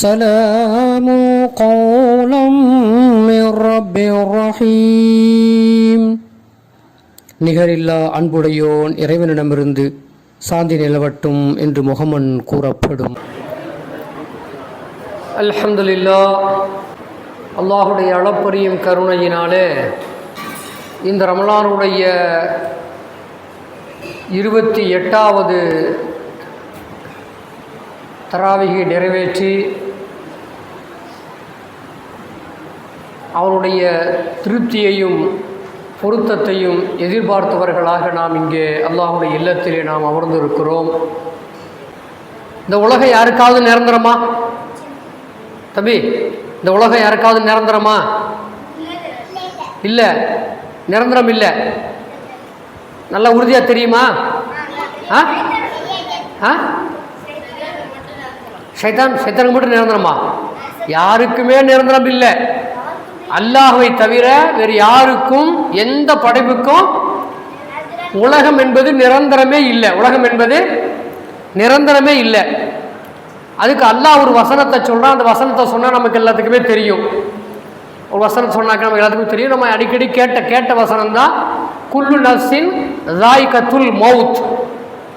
سلام قولا من رب رحيم. நிகரில்லா அன்புடையோன் இறைவனிடமிருந்து சாந்தி நிலவட்டும் என்று முகமன் கூறப்படும். அல்ஹம்துலில்லாஹ், அல்லாஹுடைய அளப்பரியும் கருணையினாலே இந்த ரமலானுடைய 28வது தராவிகை நிறைவேற்றி அவருடைய திருப்தியையும் பொருத்தத்தையும் எதிர்பார்த்தவர்களாக நாம் இங்கே அல்லாஹுடைய இல்லத்திலே நாம் அமர்ந்திருக்கிறோம். இந்த உலகம் யாருக்காவது நிரந்தரமா தம்பி? இந்த உலகம் யாருக்காவது நிரந்தரமா? இல்லை, நிரந்தரம் இல்லை. நல்லா உறுதியாக தெரியுமா? சைத்தானுக்கு மட்டும் நிரந்தரமா? யாருக்குமே நிரந்தரம் இல்லை. அல்லாஹ்வை தவிர வேறு யாருக்கும், எந்த படைப்புக்கும் உலகம் என்பது நிரந்தரமே இல்லை. உலகம் என்பது நிரந்தரமே இல்லை. அதுக்கு அல்லாஹ் ஒரு வசனத்தை சொல்கிறான். அந்த வசனத்தை சொன்னால் நமக்கு எல்லாத்துக்குமே தெரியும். ஒரு வசனம் சொன்னாக்க நமக்கு எல்லாத்துக்கும் தெரியும். நம்ம அடிக்கடி கேட்ட வசனம் தான் குல்லு நஃப்ஸின் ஸாயிகத்துல் மௌத்.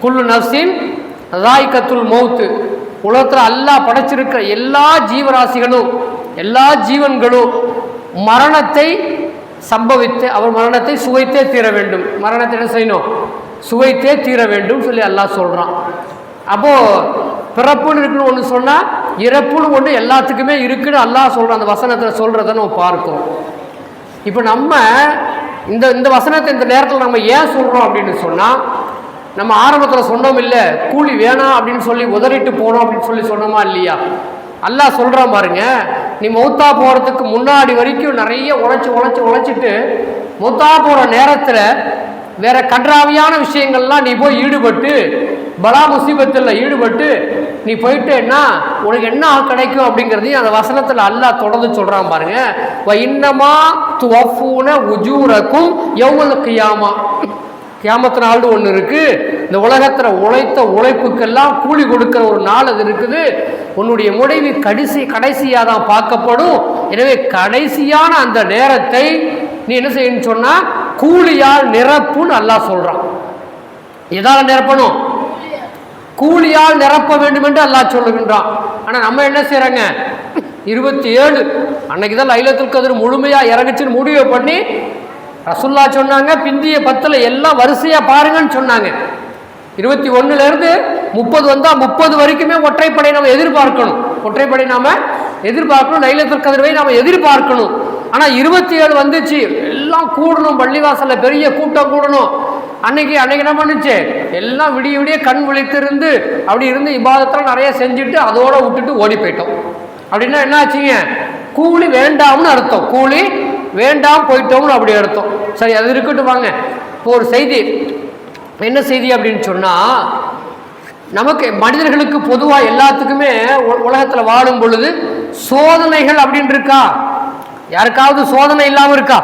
குல்லு நஃப்ஸின் ஸாயிகத்துல் மௌத். உலகத்தில் அல்லாஹ் படைச்சிருக்கிற எல்லா ஜீவராசிகளும், எல்லா ஜீவன்களும் மரணத்தை சம்பவித்து, அவர் மரணத்தை சுவைத்தே தீர வேண்டும். மரணத்தை என்ன செய்யணும்? சுவைத்தே தீர வேண்டும் சொல்லி அல்லாஹ் சொல்கிறான். அப்போது பிறப்புன்னு இருக்குன்னு ஒன்று சொன்னால் இறப்புன்னு ஒன்று எல்லாத்துக்குமே இருக்குன்னு அல்லாஹ் சொல்கிறான். அந்த வசனத்தில் சொல்கிறத நம்ம பார்க்கிறோம். இப்போ நம்ம இந்த வசனத்தை இந்த நேரத்தில் நம்ம ஏன் சொல்கிறோம் அப்படின்னு சொன்னால், நம்ம ஆரம்பத்தில் சொன்னோம் இல்லை, கூலி வேணாம் அப்படின்னு சொல்லி உதறிட்டு போனோம் அப்படின்னு சொல்லி சொன்னோமா இல்லையா? அல்லாஹ் சொல்கிறான் பாருங்க, நீ மௌத்தா போகிறதுக்கு முன்னாடி வரைக்கும் நிறைய உழைச்சிட்டு மௌத்தா போகிற நேரத்தில் வேற கன்றாவியான விஷயங்கள்லாம் நீ போய் ஈடுபட்டு, பலா முசீபத்தில் ஈடுபட்டு நீ போயிட்டேன்னா உனக்கு என்ன கிடைக்கும் அப்படிங்கிறதையும் அந்த வசனத்தில் அல்லாஹ் தொடர்ந்து சொல்கிறான் பாருங்க. இன்னமா துவஃபூன உஜூரக்கும் யௌமல் கியாமா. கியாமத்து நாள்னு ஒன்று இருக்குது. இந்த உலகத்தில் உழைத்த உழைப்புக்கெல்லாம் கூலி கொடுக்குற ஒரு நாள் அது இருக்குது. உன்னுடைய முடிவு கடைசியாக தான் பார்க்கப்படும். எனவே கடைசியான அந்த நேரத்தை நீ என்ன செய்யணும்னு சொன்னால் கூலியால் நிரப்புன்னு அல்லாஹ் சொல்கிறான். எதால் நிரப்பணும்? கூலியால் நிரப்ப வேண்டும் என்று அல்லாஹ் சொல்லுகின்றான். ஆனால் நம்ம என்ன செய்கிறாங்க? 27 அன்னைக்கு தான் லைலத்துல் கத்ர் முழுமையாக இறங்குச்சுன்னு முடிவை பண்ணி ரசூல்லா சொன்னாங்க, பிந்திய 10 எல்லாம் வரிசையாக பாருங்கன்னு சொன்னாங்க. 21லேருந்து 30 வந்தால் 30 வரைக்குமே ஒற்றைப்படை நம்ம எதிர்பார்க்கணும். ஒற்றைப்படை நாம் எதிர்பார்க்கணும். லைலத்துல் கத்ரை நாம் எதிர்பார்க்கணும். ஆனால் 27 வந்துச்சு, எல்லாம் கூடணும், பள்ளிவாசலில் பெரிய கூட்டம் கூடணும். அன்னைக்கு என்ன பண்ணுச்சு? எல்லாம் விடிய கண் விழித்திருந்து அப்படி இருந்து இபாதத்தில் நிறைய செஞ்சுட்டு அதோட விட்டுட்டு ஓடி போயிட்டோம். அப்படின்னா என்ன ஆச்சுங்க? கூலி வேண்டாம்னு அர்த்தம். கூலி வேண்டாம் போயிட்டோம்னு அப்படி அர்த்தம். சரி, அது இருக்கட்டும். வாங்க இப்போ ஒரு செய்தி. என்ன செய்தி அப்படின்னு சொன்னால், நமக்கு மனிதர்களுக்கு பொதுவாக எல்லாத்துக்குமே உலகத்தில் வாழும் பொழுது சோதனைகள் அப்படின்னு இருக்கா? யாருக்காவது சோதனை இல்லாமல் இருக்கா?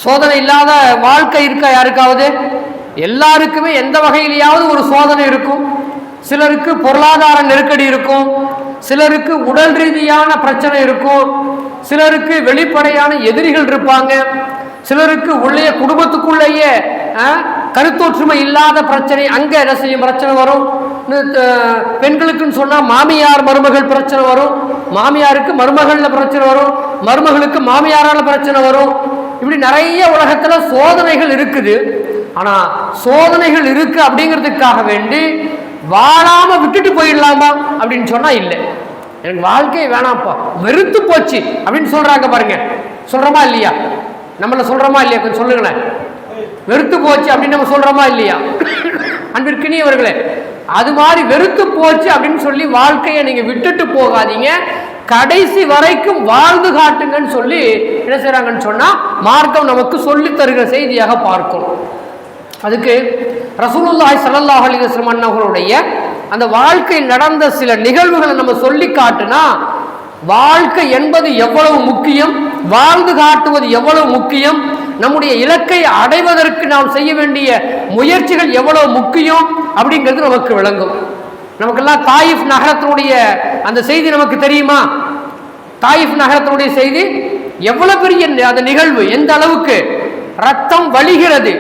சோதனை இல்லாத வாழ்க்கை இருக்கா யாருக்காவது? எல்லாருக்குமே எந்த வகையிலேயாவது ஒரு சோதனை இருக்கும். சிலருக்கு பொருளாதார நெருக்கடி இருக்கும், சிலருக்கு உடல் ரீதியான பிரச்சனை இருக்கும், சிலருக்கு வெளிப்படையான எதிரிகள் இருப்பாங்க, சிலருக்கு உள்ளே குடும்பத்துக்குள்ளேயே கருத்தொற்றுமை இல்லாத பிரச்சனை, அங்கே என்ன செய்யும் பிரச்சனை வரும். பெண்களுக்குன்னு சொன்னால் மாமியார் மருமகள் பிரச்சனை வரும், மாமியாருக்கு மருமகளில் பிரச்சனை வரும், மருமகளுக்கு மாமியாரால் பிரச்சனை வரும். இப்படி நிறைய உலகத்தில் சோதனைகள் இருக்குது. ஆனால் சோதனைகள் இருக்கு அப்படிங்கிறதுக்காக வேண்டி வாழாமல் விட்டுட்டு போயிடலாமா அப்படின்னு சொன்னால் இல்லை. எனக்கு வாழ்க்கையை வேணாம்ப்பா, வெறுத்து போச்சு அப்படின்னு சொல்கிறாங்க பாருங்க. சொல்கிறோமா இல்லையா? நம்மள சொல்கிறோமா இல்லையா? கொஞ்சம் சொல்லுங்களேன். வெறுத்து போச்சு அப்படின்னு நம்ம சொல்கிறோமா இல்லையா? அன்பிற்கினியவர்களே, அது மாதிரி வெறுத்து போச்சு அப்படின்னு சொல்லி வாழ்க்கையை நீங்கள் விட்டுட்டு போகாதீங்க. கடைசி வரைக்கும் வாழ்ந்து காட்டுங்கன்னு சொல்லி என்ன செய்கிறாங்கன்னு சொன்னால் மார்க்கம் நமக்கு சொல்லி தருகிற செய்தியாக பார்க்கிறோம். அதுக்கு ரசூலுல்லாஹி ஸல்லல்லாஹு அலைஹி வஸல்லம் அவர்களுடைய அந்த வாழ்க்கையில் நடந்த சில நிகழ்வுகளை நம்ம சொல்லி காட்டுனா, வாழ்க்கை என்பது எவ்வளவு முக்கியம், வாழ்ந்து காட்டுவது எவ்வளவு முக்கியம், நம்முடைய இலக்கை அடைவதற்கு நாம் செய்ய வேண்டிய முயற்சிகள் எவ்வளவு முக்கியம் அப்படிங்கிறது நமக்கு விளங்கும். நமக்கெல்லாம் தாயிஃப் நகரத்தினுடைய அந்த செய்தி நமக்கு தெரியுமா? தாயிஃப் நகரத்தினுடைய செய்தி எவ்வளவு பெரிய அந்த நிகழ்வு, எந்த அளவுக்கு ரத்தம் வழிகிறது,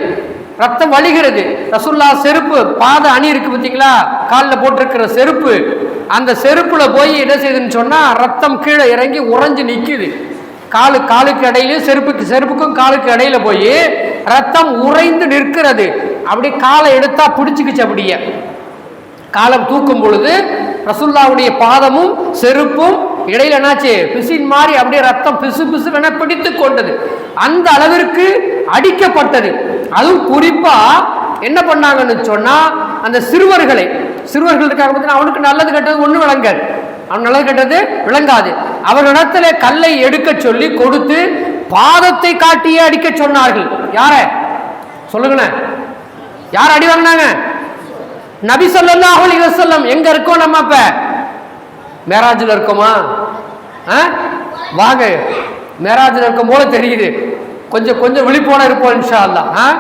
ரத்தம் வழிகிறது. ரசூலுல்லாஹ் செருப்பு பாத அணி இருக்கு பார்த்தீங்களா, காலில் போட்டிருக்கிற செருப்பு, அந்த செருப்புல போய் என்ன செய்யுதுன்னு சொன்னா ரத்தம் கீழே இறங்கி உறைஞ்சு நிற்குது. காலுக்கு இடையில செருப்புக்கும் காலுக்கு இடையில போய் ரத்தம் உறைந்து நிற்கிறது. அப்படி காலை எடுத்தா பிடிச்சிக்கிச்சு. அப்படியே காலம் தூக்கும் பொழுது ரசூலுல்லாஹ்வுடைய பாதமும் செருப்பும் இடையில என்னாச்சு, பிசின் மாதிரி அப்படியே ரத்தம் பிசு பிசு என பிடித்து கொண்டது. அந்த அளவிற்கு அடிக்கப்பட்டது. அதுவும் குறிப்பா என்ன பண்ணாங்கன்னு சொன்னா, அந்த சிறுவர்கள் இருக்காங்க பார்த்தீங்கன்னா, அவனுக்கு நல்லது கெட்டது ஒண்ணு விளங்காது, அவன் நல்லது கெட்டது விளங்காது. அவர்களிடத்துல கல்லை எடுக்க சொல்லி கொடுத்து பாதத்தை காட்டியே அடிக்க சொன்னார்கள். யார சொல்லுங்க, யார் அடி வாங்கினாங்க? நபி ஸல்லல்லாஹு அலைஹி வஸல்லம். எங்க இருக்கோம் நம்ம? இப்ப மேராஜில் இருக்கோமா? வாங்க, மேராஜில் இருக்கும் போல தெரியுது. கொஞ்சம் கொஞ்சம் விழிப்போட இருப்போம் இன்ஷா அல்லாஹ்.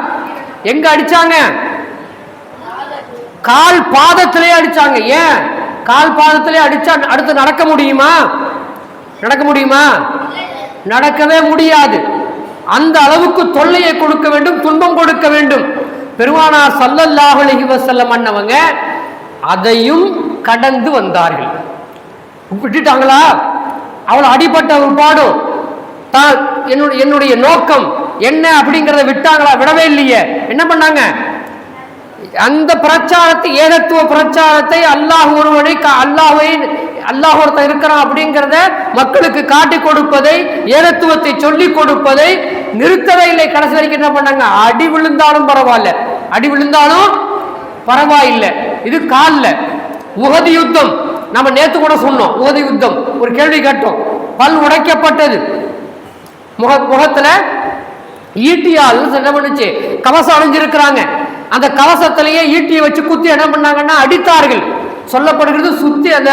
எங்க அடிச்சாங்க? கால் பாதத்திலே அடிச்சாங்க. ஏன் கால் பாதத்திலே அடிச்சா அடுத்து நடக்க முடியுமா? நடக்க முடியுமா? நடக்கவே முடியாது. அந்த அளவுக்கு தொல்லையை கொடுக்க வேண்டும், துன்பம் கொடுக்க வேண்டும். பெருமானார் ஸல்லல்லாஹு அலைஹி வஸல்லம் அன்னவங்க அதையும் கடந்து வந்தார்கள். விட்டுட்டாங்களா? அவள் அடிபட்ட ஒரு பாடும் தான் என்னுடைய நோக்கம் என்ன அப்படிங்கிறத விட்டாங்களா? விடவே இல்லையே. என்ன பண்ணாங்க? அந்த பிரச்சாரத்தை, ஏகத்துவ பிரச்சாரத்தை, அல்லாஹ் ஒருவனை, அல்லாஹ் ஒருத்தன் இருக்கிறான் அப்படிங்கிறத மக்களுக்கு காட்டி கொடுப்பதை, ஏகத்துவத்தை சொல்லி கொடுப்பதை நிறுத்தவே இல்லை. கடைசி வரைக்கும் என்ன பண்ணாங்க? அடி விழுந்தாலும் பரவாயில்ல, அடி விழுந்தாலும் பரவாயில்லை. இது கால்ல உஹது யுத்தம். நம்ம நேத்து கூட சொன்னோம். உஹது யுத்தம் ஒரு கேள்வி கேட்டோம். பல் உடைக்கப்பட்டது, முகத்துல ஈட்டியால் என்ன பண்ணுச்சு, கவசம் அணிஞ்சிருக்கிறாங்க. அந்த கவசத்திலேயே ஈட்டியை வச்சு குத்தி என்ன பண்ணாங்கன்னா அடித்தார்கள். சொல்லப்படுகிறது சுத்தி அந்த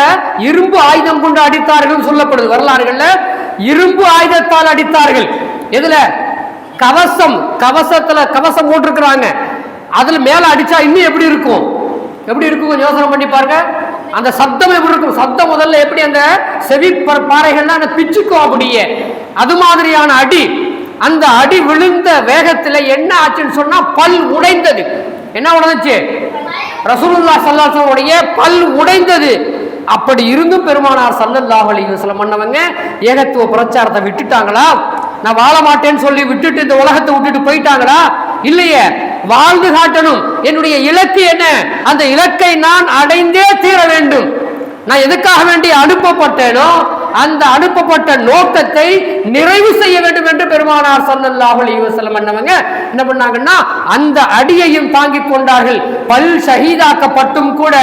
இரும்பு ஆயுதம் கொண்டு அடித்தார்கள் சொல்லப்படுது வரலாறுகள்ல. இரும்பு ஆயுதத்தால் அடித்தார்கள். எதுல? கவசம் போட்டிருக்கிறாங்க. அதுல மேல அடிச்சா இன்னும் எப்படி இருக்கும்? எப்படி இருக்கும் கொஞ்சம் யோசனை பண்ணி பாருங்க. அந்த சப்தம் எப்படி இருக்கும்? சப்தம் முதல்ல எப்படி அந்த செவி பாறைகள்லாம் அந்த பிச்சுக்கும். அப்படியே அது மாதிரியான அடி. அந்த அடி விழுந்த வேகத்துல என்ன ஆச்சுன்னு சொன்னா பல் உடைந்தது. என்ன உடைஞ்சிச்சு? ரசூலுல்லாஹ் ஸல்லல்லாஹு அலைஹி வஸல்லம் உடைய பல் உடைந்தது. அப்படி இருந்தும் பெருமானார் ஸல்லல்லாஹு அலைஹி வஸல்லம் பண்ணவங்க ஏகத்துவ பிரச்சாரத்தை விட்டுட்டாங்களா? நான் வாழ மாட்டேன்னு சொல்லி விட்டுட்டு இந்த உலகத்தை விட்டுட்டு போயிட்டாங்களா? இல்லையே, வாழ்ந்து காட்டணும். என்னுடைய இலக்கு என்ன? அந்த இலக்கை நான் அடைந்தே தீர வேண்டும். நான் எதுக்காக வேண்டி அனுப்பப்பட்டேனோ அந்த அனுப்பப்பட்ட நோக்கத்தை நிறைவு செய்ய வேண்டும் என்று பெருமானார் ஸல்லல்லாஹு அலைஹி வஸல்லம் அன்னவங்க என்ன பண்ணாங்கன்னா அந்த அடியையும் தாங்கிக் கொண்டார்கள். பல் ஷஹீதாக்கப்பட்டும் கூட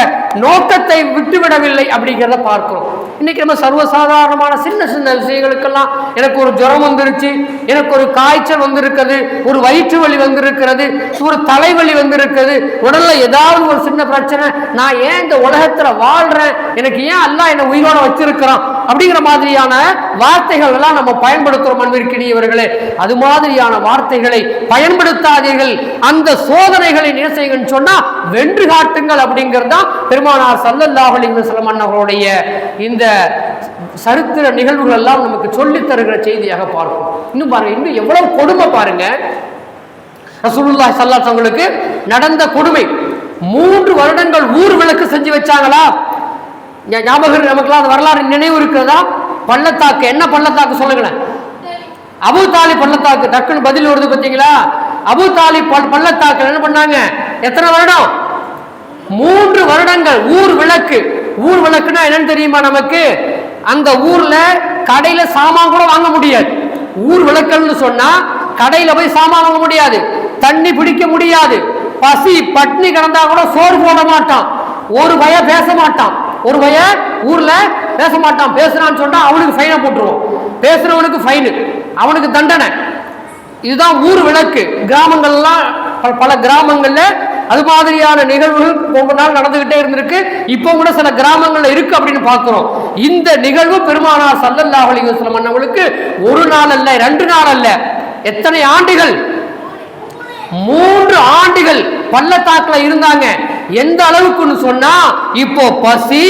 நோக்கத்தை விட்டுவிடவில்லை அப்படிங்கிறத பார்க்கிறோம். இன்னைக்கு நம்ம சர்வசாதாரணமான சின்ன சின்ன விஷயங்களுக்கெல்லாம் எனக்கு ஒரு ஜுரம் வந்துருச்சு, எனக்கு ஒரு காய்ச்சல் வந்திருக்கிறது, ஒரு வயிற்று வலி வந்திருக்கிறது, ஒரு தலைவலி வந்திருக்கிறது, உடல்ல ஏதாவது ஒரு சின்ன பிரச்சனை, நான் ஏன் இந்த உலகத்துல வாழ்றேன், எனக்கு ஏன் அல்லாஹ் என்னை உயிரோட வச்சிருக்கிறான் அப்படிங்கிற மாதிரியான வார்த்தைகள் எல்லாம் நம்ம பயன்படுத்துறோம் அன்பிற்கினியவர்களே. அது மாதிரியான வார்த்தைகளை பயன்படுத்தாதீர்கள். அந்த சோதனைகளை என்ன செய்யுங்கன்னு சொன்னா வென்று காட்டுங்கள் அப்படிங்கிறது தான் பெருமானார் ஸல்லல்லாஹு அலைஹி வஸல்லம் அவர்களுடைய இந்த சரித்திர நிகழ்வுகள் எல்லாம் நமக்கு சொல்லித் தருகிற செய்தியாக பார்ப்போம். இன்னும் பாருங்க, இன்னும் எவ்வளவு கொடுமை பாருங்க. ரசூலுல்லாஹி ஸல்லல்லாஹு அலைஹி வஸல்லுக்கு நடந்த கொடுமை. 3 வருடங்கள் ஊர் விளக்கு செஞ்சு வச்சாங்களா? ஞாபகம் நமக்குலாம் அந்த வரலாறு நினைவு இருக்கிறதா? பள்ளத்தாக்கு, என்ன பள்ளத்தாக்கு சொல்லுங்களேன்? அபூ தாலிப் பள்ளத்தாக்கு. டக்குன்னு பதில் வருது பார்த்தீங்களா? அபூ தாலிப் பள்ளத்தாக்கு என்ன பண்ணாங்க? எத்தனை வருடம்? 3 வருடங்கள் ஊர் விளக்கு. ஊர் விளக்குன்னா என்னன்னு தெரியுமா நமக்கு? அந்த ஊர்ல கடையில சாமான் கூட வாங்க முடியாது. ஊர் விளக்குன்னு சொன்னா கடையில போய் சாமான் வாங்க முடியாது, தண்ணி பிடிக்க முடியாது, பசி பட்னி கிடந்தா கூட சோறு போட மாட்டான், ஒரு பய பேச மாட்டான், ஒரு பய ஊர்ல பேச மாட்டான். பேசுறான்னு சொன்னா அவனுக்கு ஃபைனை போட்டுருவோம், பேசுறவனுக்கு ஃபைனு, அவனுக்கு தண்டனை. இதுதான் ஊர் விளக்கு. கிராமங்கள்லாம் பல கிராமங்கள்ல அது மாதிரியான நிகழ்வுகள் ஒவ்வொரு நாள் நடந்துகிட்டே இருந்திருக்கு. இப்போ கூட சில கிராமங்கள்ல இருக்கு அப்படின்னு பார்க்கிறோம். இந்த நிகழ்வு பெருமானார் ஸல்லல்லாஹு அலைஹி வஸல்லம் அன்னவங்களுக்கு ஒரு நாள் அல்ல, 2 நாள் அல்ல, எத்தனை ஆண்டுகள்? 3 ஆண்டுகள் பள்ளத்தாக்குல இருந்தாங்க. எந்த அளவுக்குன்னு சொன்னா, இப்போ பசி,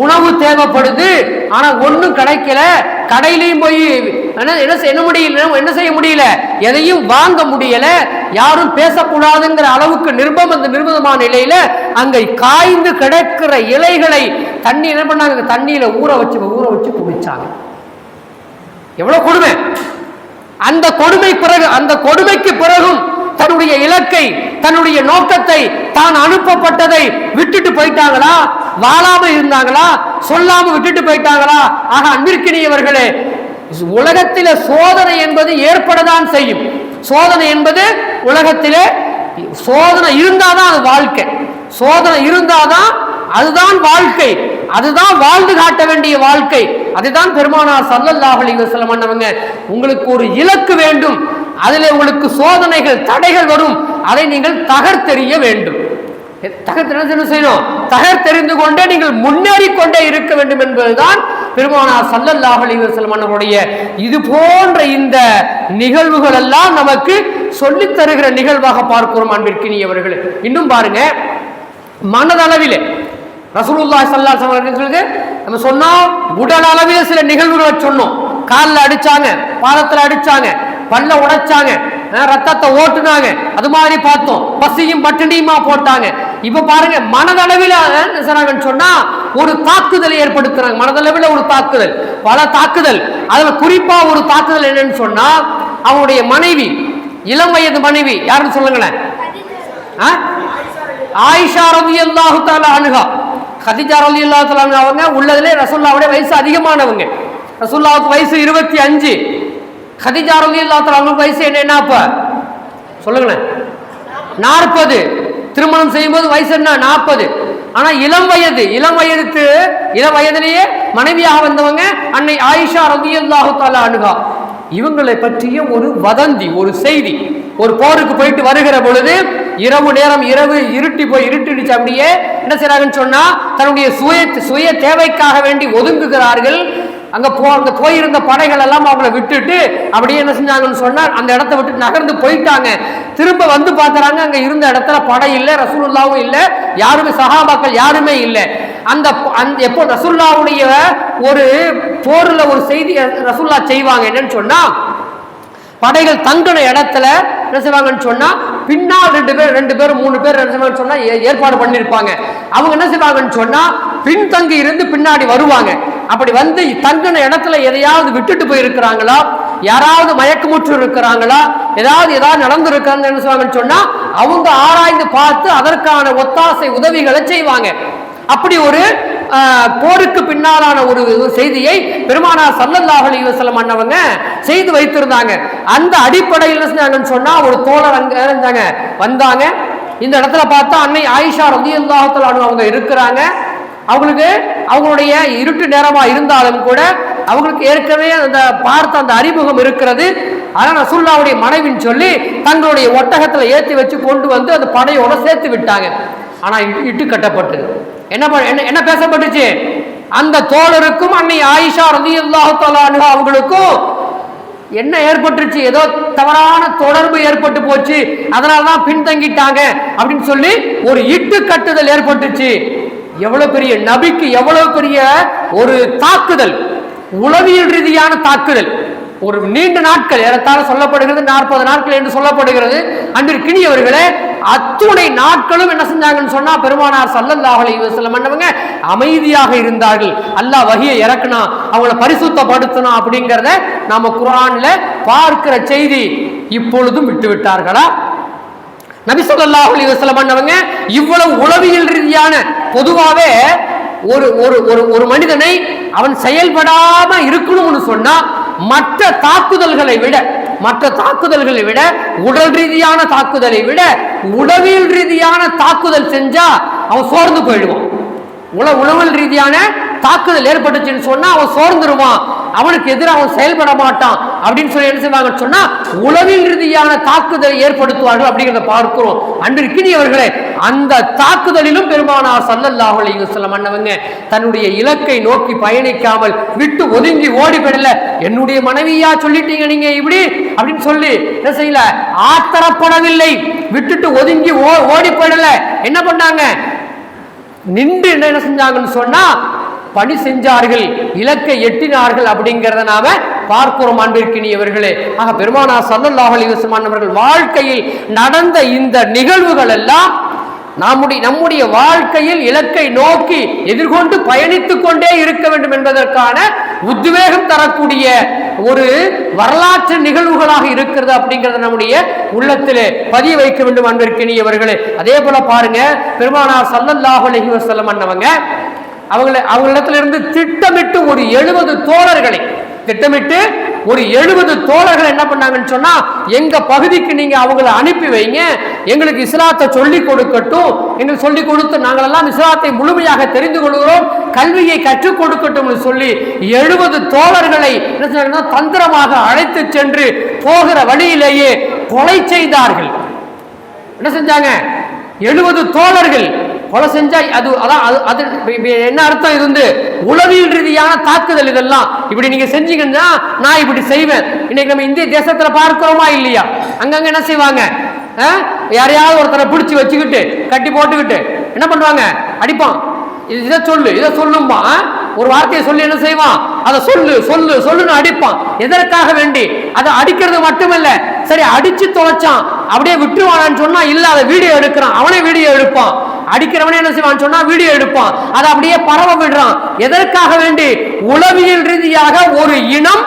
உணவு தேவைப்படுது, ஆனா ஒண்ணும் கிடைக்கல, கடையிலையும் போய் என்ன செய்ய முடியல, எதையும் வாங்க முடியல, யாரும் பேசக்கூடாதுங்கிற அளவுக்கு நிர்பந்தமான நிலையில அங்க காய்ந்து கிடக்கிற இலைகளை தண்ணி என்ன பண்ணாங்க, தண்ணியில ஊற வச்சு குடிச்சாங்க. எவ்வளவு கொடுமை! அந்த கொடுமைக்கு பிறகும் தன்னுடைய இலக்கை, தன்னுடைய நோக்கத்தை, தான் அனுப்பப்பட்டதை விட்டுட்டு போயிட்டாங்களா? வாழாம இருந்தாங்களா? சொல்லாம விட்டுட்டு போயிட்டாங்களா? ஆக அன்பிற்கினியவர்களே, உலகத்திலே சோதனை என்பது ஏற்படத்தான் செய்யும். சோதனை என்பது உலகத்திலே சோதனை இருந்தாதான் அது வாழ்க்கை. சோதனை இருந்தாதான் அதுதான் வாழ்க்கை, அதுதான் வாழ்ந்து காட்ட வேண்டிய வாழ்க்கை. அதுதான் பெருமானார் ஸல்லல்லாஹு அலைஹி வஸல்லம் அன்னவங்க, உங்களுக்கு ஒரு இலக்கு வேண்டும், அதிலே உங்களுக்கு சோதனைகள், தடைகள் வரும், அதை நீங்கள் தகர்த்தெறிய வேண்டும். தகர்த்தெறிந்து கொண்டே நீங்கள் முன்னேறி கொண்டே இருக்க வேண்டும் என்பதுதான் பெருமானார் ஸல்லல்லாஹு அலைஹி வஸல்லம் அன்னவருடைய இது போன்ற இந்த நிகழ்வுகள் எல்லாம் நமக்கு சொல்லித் தருகிற நிகழ்வாக பார்க்கிறோம் அன்பிற்கினியவர்களே. இன்னும் பாருங்க, மனதளவிலே ரசூலுல்லாஹி ஸல்லல்லாஹு அலைஹி வஸல்லம் நம்ம சொன்னோம், உடல் அளவிலே சில நிகழ்வுகளை சொன்னோம். காலில் அடிச்சாங்க, பாதத்தில் அடிச்சாங்க, பல்ல உடைச்சாங்க, ரத்தத்தை ஓட்டுனாங்க, அது மாதிரி பார்த்தோம். பசியும் பட்டினியுமா போட்டாங்க. இப்ப பாருங்க, மனதளவில் சொன்னா ஒரு தாக்குதலை ஏற்படுத்துறாங்க. மனதளவில் ஒரு தாக்குதல், பல தாக்குதல். அதுல குறிப்பா ஒரு தாக்குதல் என்னன்னு சொன்னா, அவனுடைய மனைவி, இளம் வயது மனைவி, யாருன்னு சொல்லுங்களேன். ஆயிஷா ரலியல்லாஹு தஆலா அன்ஹா, கதீஜா ரலியல்லாஹு தஆலா அன்ஹா அவங்க உள்ளதிலே ரசூலுல்லாஹ்வுடைய வயசு அதிகமானவங்க. ரசூலுல்லாஹ்வுக்கு வயசு 25, கதீஜா ரலியல்லாஹு தஆலா அன்ஹா வயசு என்ன அப்ப சொல்லுங்களேன், 40. திருமணம் செய்யும் போது வயசு என்ன, 40. ஆனா இளம் வயதிலேயே மனைவியாக வந்தவங்க அன்னை ஆயிஷா ரலியல்லாஹு தஆலா அன்ஹா. இவங்களை பற்றிய ஒரு வதந்தி, ஒரு செய்தி, ஒரு போருக்கு போயிட்டு வருகிற பொழுது இரவு நேரம், இரவு இருட்டிடுச்சு. அப்படியே என்ன செய்றாங்கன்னு சொன்னா, தன்னுடைய சுய தேவைக்காக வேண்டி ஒதுங்குகிறார்கள். அங்க போயிருந்த படைகள் எல்லாம் அவங்களை விட்டுட்டு அப்படியே என்ன செஞ்சாங்கன்னு சொன்னா, அந்த இடத்தை விட்டு நகர்ந்து போயிட்டாங்க. திரும்ப வந்து பார்க்கறாங்க, அங்க இருந்த இடத்துல படை இல்லை, ரசூலுல்லாவும் இல்லை, யாருமே சஹாபாக்கள் யாருமே இல்லை. எப்போ ரசூலுல்லாவுடைய ஒரு போர்ல ஒரு செய்தி ரசூலுல்லா செய்வாங்க, என்னன்னு சொன்னா, படைகள் தங்கின இடத்துல என்ன செய்வாங்கன்னு சொன்னா, பின்னால் 2 பேர் 3 பேர் என்ன செய்வாங்கன்னு சொன்னா ஏற்பாடு பண்ணிருப்பாங்க. அவங்க என்ன செய்வாங்கன்னு சொன்னா, பின்தங்கி இருந்து பின்னாடி வருவாங்க. அப்படி வந்து தங்கின இடத்துல எதையாவது விட்டுட்டு போயிருக்கிறாங்களா, யாராவது மயக்கமுற்று இருக்கிறாங்களா, ஏதாவது நடந்திருக்காங்க என்ன செய்வாங்கன்னு சொன்னா, அவங்க ஆராய்ந்து பார்த்து அதற்கான ஒத்தாசை உதவிகளை செய்வாங்க. அப்படி ஒரு போருக்கு பின்னாலான ஒரு செய்தியை பெருமானார் ஸல்லல்லாஹு அலைஹி வஸல்லம் அன்னவங்க செய்து வைத்திருந்தாங்க. அந்த அடிப்படையில் சொன்னா, ஒரு தோழர் அங்க வந்தாங்க. இந்த இடத்துல பார்த்தா அன்னை ஆயிஷா ரலியல்லாஹு தஆலா அன்ஹா அவங்க இருக்கிறாங்க. அவங்களுக்கு அவங்களுடைய இருட்டு நேரமா இருந்தாலும் கூட அவங்களுக்கு ஏற்கனவே அந்த பார்த்த அந்த அறிமுகம் இருக்கிறது. ஆனால் ரசூலுல்லாஹ்வுடைய மனைவின்னு சொல்லி தங்களுடைய ஒட்டகத்துல ஏற்றி வச்சு கொண்டு வந்து அந்த படையோட சேர்த்து விட்டாங்க. ஆனா இட்டு கட்டப்பட்டது. என்ன பேசப்பட்டுச்சு, அந்த தோழருக்கும் அன்னை ஆயிஷா ரலியல்லாஹு தஆலா அன்ஹா அவங்களுக்கும் என்ன ஏற்பட்டுச்சு, ஏதோ தவறான தொடர்பு ஏற்பட்டு போச்சு, அதனாலதான் பின்தங்கிட்டாங்க அப்படின்னு சொல்லி ஒரு இட்டு கட்டுதல் ஏற்பட்டுச்சு. எவ்வளவு பெரிய நபிக்கு எவ்வளவு பெரிய ஒரு தாக்குதல், உளவியல் ரீதியான தாக்குதல். ஒரு நீண்ட நாட்கள், ஏறத்தாழ சொல்லப்படுகிறது 40 நாட்கள் என்று சொல்லப்படுகிறது. அன்பிற்கினியவர்களே, அத்துணை நாட்களும் என்ன செஞ்சாங்கன்னு சொன்னா, பெருமானார் ஸல்லல்லாஹு அலைஹி வஸல்லம் அன்னவங்க அமைதியாக இருந்தார்கள். அல்லாஹ் வஹியை இறக்குனா, அவங்களை பரிசுத்தப்படுத்தினா அப்படிங்கிறத நாம குர்ஆன்ல பார்க்கிற செய்தி. இப்பொழுதும் விட்டு விட்டார்களா? நபி ஸல்லல்லாஹு அலைஹி வஸல்லம் அன்னவங்க இவ்வளவு உளவியல் ரீதியான, பொதுவாவே ஒரு மனிதனை அவன் செயல்படாம இருக்கணும்னு சொன்னா, மற்ற தாக்குதல்களை விட உடல் ரீதியான தாக்குதலை விட உளவியல் ரீதியான தாக்குதல் செஞ்சா அவன் சோர்ந்து போயிடுவான். உளவியல் ரீதியான தாக்குதல் ஏற்பட்டுச்சுன்னு சொன்னா அவன் சோர்ந்துருவான். அவனுக்கு எதிராக அவன் செயல்பட மாட்டான் அப்படின்னு சொல்லி என்ன செய்வாங்கன்னு சொன்னா உளவியல் ரீதியான தாக்குதலை ஏற்படுத்துவார்கள் அப்படிங்கிறத பார்க்கிறோம். அன்பிற்கினியவர்களே, அந்த தாக்குதலிலும் பெருமானார் ஸல்லல்லாஹு அலைஹி வஸல்லம் அன்னவங்க தன்னுடைய இலக்கை நோக்கி பயணிக்காமல் விட்டு ஒதுங்கி ஓடி போயிடல. என்னுடைய மனைவியா சொல்லிட்டீங்க நீங்க இப்படி அப்படின்னு சொல்லி என்ன செய்யல, ஆத்திரப்படவில்லை, விட்டுட்டு ஒதுங்கி ஓடி போயிடல. என்ன பண்ணாங்க, நின்று என்ன செஞ்சாங்கன்னு சொன்னா பணி செஞ்சார்கள், இலக்கை எட்டினார்கள் அப்படிங்கிறத நாம பார்க்கிறோம். அன்பிற்கினியவர்களே, ஆக பெருமானார் ஸல்லல்லாஹு அலைஹி வஸல்லம் அவர்கள் வாழ்க்கையில் நடந்த இந்த நிகழ்வுகள் எல்லாம் நம்முடைய வாழ்க்கையில் இலக்கை நோக்கி எதிர்கொண்டு பயணித்துக் கொண்டே இருக்க வேண்டும் என்பதற்கான உத்வேகம் தரக்கூடிய ஒரு வரலாற்று நிகழ்வுகளாக இருக்கிறது அப்படிங்கறத நம்முடைய உள்ளத்திலே பதிய வைக்க வேண்டும். அன்பிற்கினியவர்களே, அதே போல பாருங்க, பெருமானார் ஸல்லல்லாஹு அலைஹி வஸல்லம் அன்னவங்க அவங்களிடத்துல இருந்து திட்டமிட்டு ஒரு 70 தோழர்களை ஒரு 70 தோழர்கள் என்ன பண்ணாங்கன்னு சொன்னா, எங்க பகுதிக்கு நீங்க அவங்களை அனுப்பி வைங்க, எங்களுக்கு இஸ்லாத்தை சொல்லி கொடுக்கட்டும், எங்களுக்கு சொல்லி கொடுத்து நாங்கள் எல்லாம் இஸ்லாத்தை முழுமையாக தெரிந்து கொள்கிறோம், கல்வியை கற்றுக் கொடுக்கட்டும் சொல்லி 70 தோழர்களை என்ன செய்யறாங்கன்னா தந்திரமாக அழைத்து சென்று போகிற வழியிலேயே கொலை செய்தார்கள். என்ன செஞ்சாங்க, 70 தோழர்கள் கொலை செஞ்சா அது என்ன அர்த்தம், இது வந்து உளவியல் ரீதியான தாக்குதல். இதெல்லாம் இப்படி நீங்க செஞ்சீங்கன்னா நான் இப்படி செய்வேன். இன்னைக்கு நம்ம இந்திய தேசத்துல பார்க்கிறோமா இல்லையா, அங்கங்க என்ன செய்வாங்க, யாரையாவது ஒருத்தரை பிடிச்சி வச்சுக்கிட்டு கட்டி போட்டுக்கிட்டு என்ன பண்ணுவாங்க, அடிப்பான். இதை சொல்லும்பா, ஒரு வார்த்தையை சொல்லி என்ன செய்வான், அதை சொல்லுன்னு அடிப்பான். எதற்காக வேண்டி, அதை அடிக்கிறது மட்டுமல்ல, சரி அடிச்சு தொலைச்சான் அப்படியே விட்டுருவானான்னு சொன்னா இல்ல, அதை வீடியோ எடுக்கிறான், அவனே வீடியோ எடுப்பான். அடிக்கிறவனே என்ன செய்வான் சொன்னா வீடியோ எடுப்பான், அதை அப்படியே பரவ விடுறான். எதற்காக வேண்டி, உளவியல் ரீதியாக ஒரு இனம்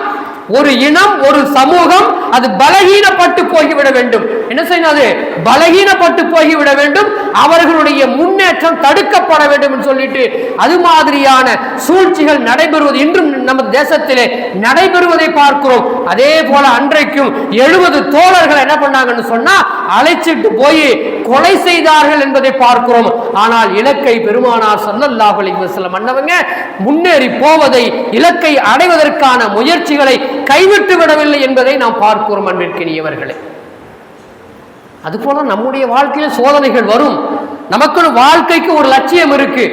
ஒரு சமூகம் அது பலகீனப்பட்டு போய்விட வேண்டும். என்ன செய்யணும், அது பலகீனப்பட்டு போய்விட வேண்டும், அவர்களுடைய முன்னேற்றம் தடுக்கப்பட வேண்டும் என்று சொல்லிட்டு அது மாதிரியான சூழ்ச்சிகள் நடைபெறுவது இன்றும் நமது தேசத்திலே நடைபெறுவதை பார்க்கிறோம். அதே போல அன்றைக்கும் 70 தோழர்கள் என்ன பண்ணாங்கன்னு சொன்னா அழைச்சிட்டு போய் கொலை செய்தார்கள் என்பதை பார்க்கிறோம். ஆனால் இலக்கை பெருமானார் ஸல்லல்லாஹு அலைஹி வஸல்லம் அன்னவங்க முன்னேறி போவதை, இலக்கை அடைவதற்கான முயற்சிகளை கைவிட்டு விடவில்லை என்பதை நாம் பார்க்கிறோம். அன்பிற்கினியவர்களே, அதுபோல நம்முடைய வாழ்க்கையில் சோதனைகள் வரும். நமக்கு வாழ்க்கைக்கு ஒரு லட்சியம் இருக்கு.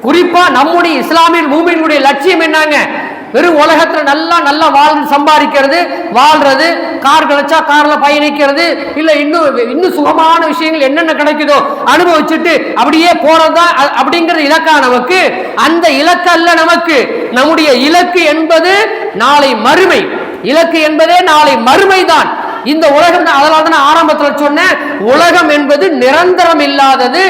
குறிப்பா நம்முடைய இஸ்லாமிய மூமின்களுடைய லட்சியம் என்னங்க, வெறும் உலகத்துல நல்லா வாழ்ந்து சம்பாதிக்கிறது, வாழ்றது, கார் கிடைச்சா கார்ல பயணிக்கிறது, இல்ல இன்னும் சுகமான விஷயங்கள் என்னென்ன கிடைக்குதோ அனுபவிச்சுட்டு அப்படியே போறதா அப்படிங்கிற இலக்கா நமக்கு. அந்த இலக்கு அல்ல நமக்கு. நம்முடைய இலக்கு என்பது நாளை மறுமை. இலக்கு என்பதே நாளை மறுமைதான். இந்த உலகம், அதனால தான் ஆரம்பத்தில் சொன்னேன், உலகம் என்பது நிரந்தரம் இல்லாதது,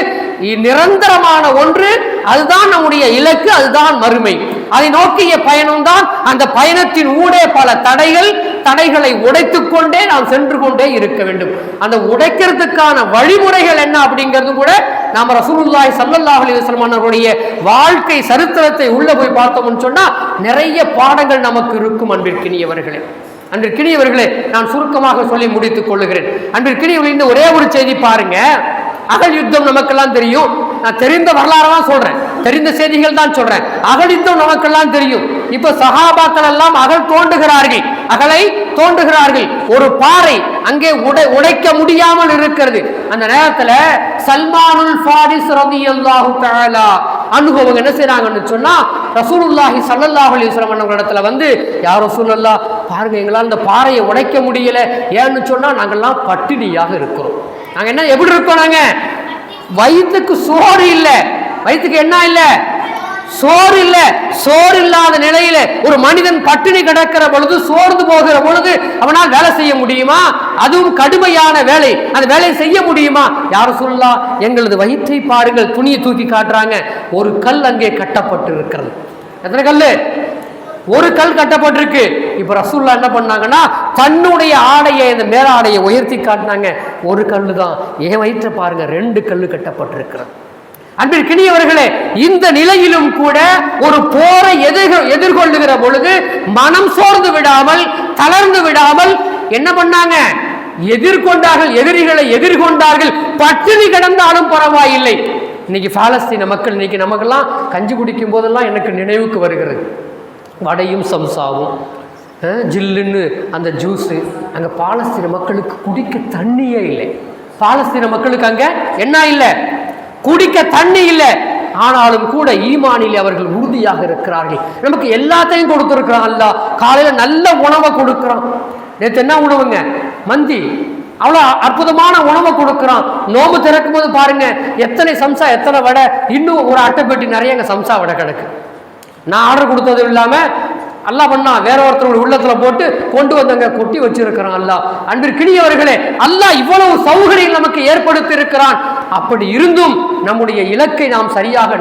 நிரந்தரமான ஒன்று. அதுதான் நம்முடைய இலக்கு, அதுதான் மறுமை. அதை நோக்கிய பயணம் தான். அந்த பயணத்தின் ஊடே பல தடைகளை உடைத்துக் கொண்டே நாம் சென்று கொண்டே இருக்க வேண்டும். அந்த உடைக்கிறதுக்கான வழிமுறைகள் என்ன அப்படிங்கிறது கூட நாம் ரசூலுல்லாஹி ஸல்லல்லாஹு அலைஹி வஸல்லம் அவர்களுடைய வாழ்க்கை சரித்திரத்தை உள்ள போய் பார்த்தோம்னு சொன்னா நிறைய பாடங்கள் நமக்கு இருக்கும். அன்பிற்கினியவர்களே, நான் சுருக்கமாக சொல்லி முடித்துக் கொள்ளுகிறேன். அன்பிற்கினியவர்களே, இந்த ஒரே ஒரு செய்தி பாருங்க. அகல் யுத்தம் நமக்கெல்லாம் தெரியும். நான் தெரிந்த வரலாறு தான் சொல்றேன், தெரிந்த செய்திகள் தான் சொல்றேன். அகல் யுத்தம் நமக்கெல்லாம் தெரியும். இப்ப சஹாபாக்கள் எல்லாம் அகலை தோண்டுகிறார்கள். ஒரு பாறை அங்கே உடைக்க முடியாமல் இருக்கிறது. அந்த நேரத்துல சல்மானுல் ஃபாரிஸ் ரலியல்லாஹு தஆலா அன்ஹு என்ன செய்றாங்கன்னு சொன்னா, ரசூலுல்லாஹி ஸல்லல்லாஹு அலைஹி வஸல்லம் இடத்துல வந்து, யா ரசூலல்லாஹ், பாருங்க, எங்களால் இந்த பாறையை உடைக்க முடியல. ஏன்னு சொன்னா நாங்கெல்லாம் பட்டினியாக இருக்கிறோம். நாங்க என்ன எப்படி இருக்கோம், நாங்க வயிற்றுக்கு சோறு இல்ல. வயிற்றுக்கு என்ன இல்ல, சோறு இல்ல. சோறு இல்லாத நிலையில ஒரு மனிதன் பட்டினி கிடக்கிற பொழுது, சோர்ந்து போகிற பொழுது அவனால் வேலை செய்ய முடியுமா? அதுவும் கடுமையான வேலை. அந்த வேலையை செய்ய முடியுமா? யார் சொல்லலாம், எங்களது வயிற்றை பாருங்கள். துணியை தூக்கி காட்டுறாங்க. ஒரு கல் அங்கே கட்டப்பட்டு இருக்கிறது. எத்தனை கல்லு? ஒரு கல் கட்டப்பட்டிருக்கு. இப்ப ரசூலுல்லாஹ் என்ன பண்ணாங்கன்னா, தன்னுடைய ஆடையை, இந்த மேல ஆடையை உயர்த்தி காட்டினாங்க. ஒரு கல்லு தான். என் வயிற்றை பாருங்க, 2 கல்லு கட்டப்பட்டிருக்கிறது. அன்பிற்கினியவர்களே, இந்த நிலையிலும் கூட ஒரு போரை எதிர்கொள்ளுகிற பொழுது மனம் சோர்ந்து விடாமல், தளர்ந்து விடாமல் என்ன பண்ணாங்க, எதிர்கொண்டார்கள். எதிரிகளை எதிர்கொண்டார்கள். பட்டினி கிடந்தாலும் பரவாயில்லை. இன்னைக்கு பாலஸ்தீன மக்கள், இன்னைக்கு நமக்கெல்லாம் கஞ்சி குடிக்கும் போதெல்லாம் எனக்கு நினைவுக்கு வருகிறது. வடையும் சம்சாவும் ஜில்லுன்னு அந்த ஜூஸு. அங்கே பாலஸ்தீன மக்களுக்கு குடிக்க தண்ணியே இல்லை. பாலஸ்தீன மக்களுக்கு அங்கே என்ன இல்லை? குடிக்க தண்ணி இல்லை. ஆனாலும் கூட ஈமானில் அவர்கள் உறுதியாக இருக்கிறார்கள். நமக்கு எல்லாத்தையும் கொடுத்துருக்கிறான் அல்லாஹ். காலையில் நல்ல உணவை கொடுக்குறான். நேற்று என்ன உணவுங்க? மந்தி. அவ்வளோ அற்புதமான உணவை கொடுக்குறான். நோம்பு திறக்கும் போது பாருங்க எத்தனை சம்சா, எத்தனை வடை, இன்னும் ஒரு அட்டைப்பெட்டி நிறைய அங்கே சம்சா வடை கிடக்கு. நான் ஆர்டர் கொடுத்தது இல்லாமல் அல்லாஹ் பண்ணா வேற ஒருத்தருடைய உள்ளத்துல போட்டு கொண்டு வந்தங்க கொட்டி வச்சிருக்கிறான் அல்லாஹ். அன்பிற்கினியவர்களே, அல்லாஹ் இவ்வளவு சௌகரியம் நமக்கு ஏற்படுத்தி இருக்கிறான். அப்படி இருந்தும் நம்முடைய இலக்கை நாம் சரியாக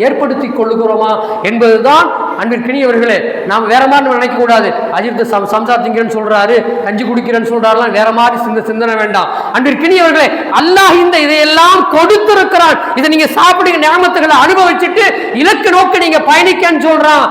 ஏற்படுத்தி கொள்ளுகிறோமா என்பதுதான் அன்பிற்கினியவர்களே. நாம் வேற மாதிரி நினைக்க கூடாது. அஜித் சம்சா திங்கிறேன்னு சொல்றாரு, கஞ்சி குடிக்கிறேன்னு சொல்றாருலாம் வேற மாதிரி சிந்தனை வேண்டாம். அன்பிற்கினியவர்களே, அல்லாஹ் இதையெல்லாம் கொடுத்திருக்கிறான். இதை நீங்க சாப்பிடுங்க, நியமத்துகளை அனுபவிச்சுட்டு இலக்கு நோக்கி நீங்க பயணிக்கன்னு சொல்றான்.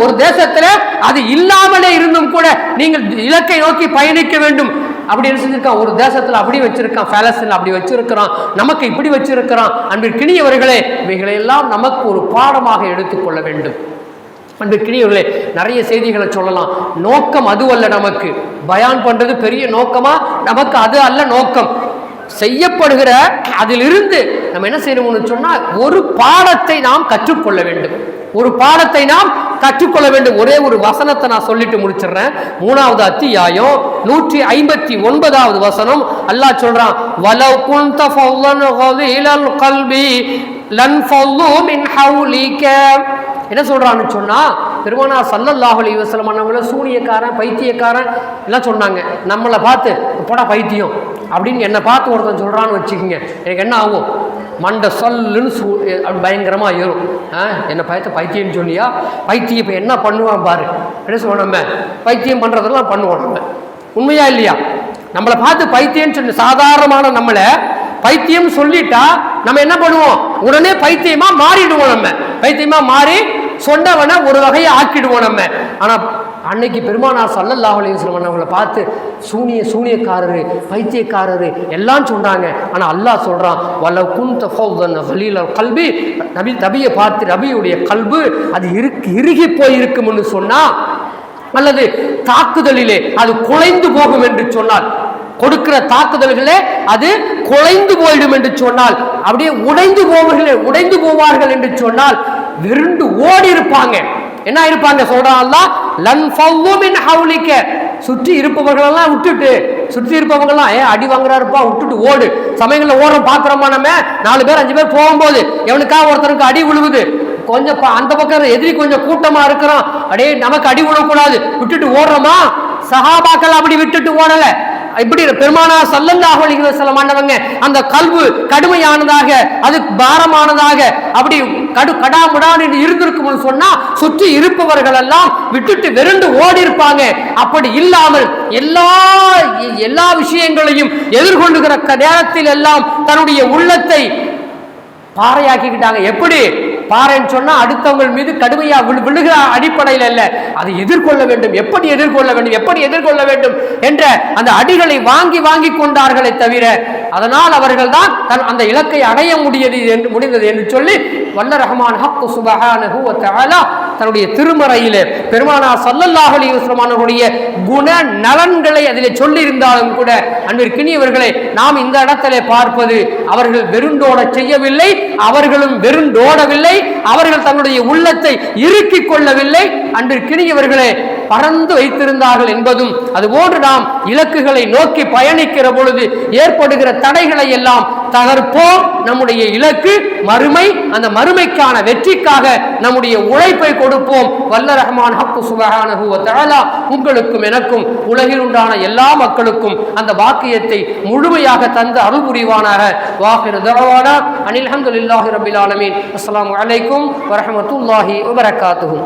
ஒரு தேசத்துல அது இல்லாமலே இருந்தும் கூட நீங்கள் இலக்கை நோக்கி பயணிக்க வேண்டும் அப்படின்னு செஞ்சிருக்கான். ஒரு தேசத்துல அப்படி வச்சிருக்கான், பாலஸ்தீன்ல அப்படி வச்சிருக்கிறான், நமக்கு இப்படி வச்சிருக்கிறான். அன்பிற்கினியவர்களே, இவைகளெல்லாம் நமக்கு ஒரு பாடமாக எடுத்துக்கொள்ள வேண்டும். அன்பிற்கினியவர்களே, நிறைய செய்திகளை சொல்லலாம். நோக்கம் அதுவல்ல. நமக்கு பயான் பண்றது பெரிய நோக்கமா? நமக்கு அது அல்ல நோக்கம். செய்யப்படுகிற அதிலிருந்து நம்ம என்ன செய்யணும்னு சொன்னா ஒரு பாடத்தை நாம் கற்றுக்கொள்ள வேண்டும். ஒரு பாடத்தை நாம் கற்றுக்கொள்ள வேண்டும். ஒரே ஒரு வசனத்தை நான் சொல்லிட்டு முடிச்சிடுறேன். 3வது அத்தியாயம் 159வது வசனம் அல்லாஹ் சொல்றான், வலவ் குன்த ஃபல்லன் கலீலல் கல்பி லன் ஃபல்லு மின் ஹவுலிக. என்ன சொல்றான்னு சொன்னா, பெருமானார் ஸல்லல்லாஹு அலைஹி வஸல்லம் அவங்கள சூனியக்காரன், பைத்தியக்காரன் எல்லாம் சொன்னாங்க. நம்மளை பார்த்து போடா பைத்தியம் அப்படின்னு என்னை பார்த்து ஒருத்தன் சொல்றான்னு வச்சுக்கோங்க, எனக்கு என்ன ஆகும்? மண்டை சொல்லுன்னு பயங்கரமா ஏறும். என்ன பைத்தியம்னு சொன்னியா? பைத்தியம் இப்போ என்ன பண்ணுவான் பாரு. என்ன சொல்லுவோம்? நம்ம பைத்தியம் பண்றதெல்லாம் பண்ணுவோம். நம்ம உண்மையா இல்லையா? நம்மளை பார்த்து பைத்தியம் சொல்லி சாதாரணமான நம்மளை பைத்தியம் சொல்லிட்டா நம்ம என்ன பண்ணுவோம்? உடனே பைத்தியமா மாறிடுவோம். நம்ம பைத்தியமா மாறி சொன்னவனை ஒரு வகையை ஆக்கிடுவோம் நம்ம. ஆனா அன்னைக்கு பெருமானார் ஸல்லல்லாஹு அலைஹி வஸல்லம் அவங்களை பார்த்து சூனியக்காரரு, பைத்தியக்காரரு எல்லாம் சொன்னாங்க. ஆனா அல்லாஹ் சொல்றான், வலவ் குன்த ஃபல்லன் கலீலல் கல்பி. நபியை பார்த்து நபியுடைய கல்பு அது இறுகி போயிருக்கும்னு சொன்னா, அல்லது தாக்குதலிலே அது குலைந்து போகும் என்று சொன்னால், கொடுக்கிற தாக்குதல்களே அது குலைந்து போயிடும் என்று சொன்னால், அப்படியே உடைந்து போவார்கள் என்று சொன்னால் விருண்டு ஓடி இருப்பாங்க. என்ன இருப்பாங்க சொல்றான் அல்லாஹ், லன் ஃபல்லு மின் ஹவுலிக. சுற்றி இருப்பவர்களெல்லாம் விட்டுட்டு, சுற்றி இருப்பவங்கெல்லாம் அடி வாங்குறாருப்பா விட்டுட்டு ஓடு. சமயங்களில் ஓடுறோம் பார்க்குறோமா? நம்ம 4 பேர் 5 பேர் போகும்போது எவனுக்கா ஒருத்தருக்கு அடி விழுவுது, கொஞ்சம் அந்த பக்கம் எதிரி கொஞ்சம் கூட்டமா இருக்கிறான், அடே நமக்கு அடி விழக்கூடாது விட்டுட்டு ஓடுறோமா? சஹாபாக்கள் அப்படி விட்டுட்டு ஓடல. இப்படி பெருமானார் ஸல்லல்லாஹு அலைஹி வஸல்லம் ஆண்டவங்க அந்த கல்பு கடுமையானதாக, அது பாரமானதாக அப்படி கடாமுடான்னு இருந்திருக்கும்னு சொன்னா சுற்றி இருப்பவர்கள் எல்லாம் விட்டுட்டு வெறுண்டு ஓடி இருப்பாங்க. அப்படி இல்லாமல் எல்லா விஷயங்களையும் எதிர்கொள்ளுகிற நேரத்தில் எல்லாம் தன்னுடைய உள்ளத்தை பாறையாக்கிக்கிட்டாங்க. எப்படி பாறைன்னு சொன்னா அடுத்தவங்க மீது கடுமையா விழுகிற அடிப்படையில் அல்ல, அதை எதிர்கொள்ள வேண்டும். எப்படி எதிர்கொள்ள வேண்டும் என்ற அந்த அடிகளை வாங்கி கொண்டார்களே தவிர, அதனால் அவர்கள் தான் அந்த இலக்கை அடைய முடிந்தது என்று சொல்லி வல்ல ரஹ்மான் ஹக்கு சுப்ஹானஹு வ தஆலா தன்னுடைய திருமறையிலே பெருமானார் ஸல்லல்லாஹு அலைஹி வஸல்லம் அவர்களுடைய குண நலன்களை அதிலே சொல்லி இருந்தாலும் கூட, அன்பிற்கினியவர்களே, நாம் இந்த இடத்திலே பார்ப்பது அவர்கள் வெறுண்டோட செய்யவில்லை, அவர்களும் வெறுண்டோடவில்லை, அவர்கள் தன்னுடைய உள்ளத்தை இறுக்கிக் கொள்ளவில்லை. அன்பிற்கினியவர்களே, பறந்து வைத்திருந்தார்கள் என்பதும் அதுபோன்று நாம் இலக்குகளை நோக்கி பயணிக்கிற பொழுது ஏற்படுகிற தடைகளை எல்லாம் தகர்ப்போம். நம்முடைய இலக்கு மறுமை. அந்த மறுமைக்கான வெற்றிக்காக நம்முடைய உழைப்பை கொடுப்போம். வல்ல ரஹ்மான் ஹக்கு சுப்ஹானஹு வ தஆலா உங்களுக்கும் எனக்கும் உலகில் உண்டான எல்லா மக்களுக்கும் அந்த வாக்கியத்தை முழுமையாக தந்து அருள் புரிவானாக. வாஹிரு தஅவானா அனில் ஹம்துலில்லாஹி ரப்பில் ஆலமீன். அஸ்ஸலாமு அலைக்கும் வ ரஹ்மத்துல்லாஹி வ பரக்காத்துஹு.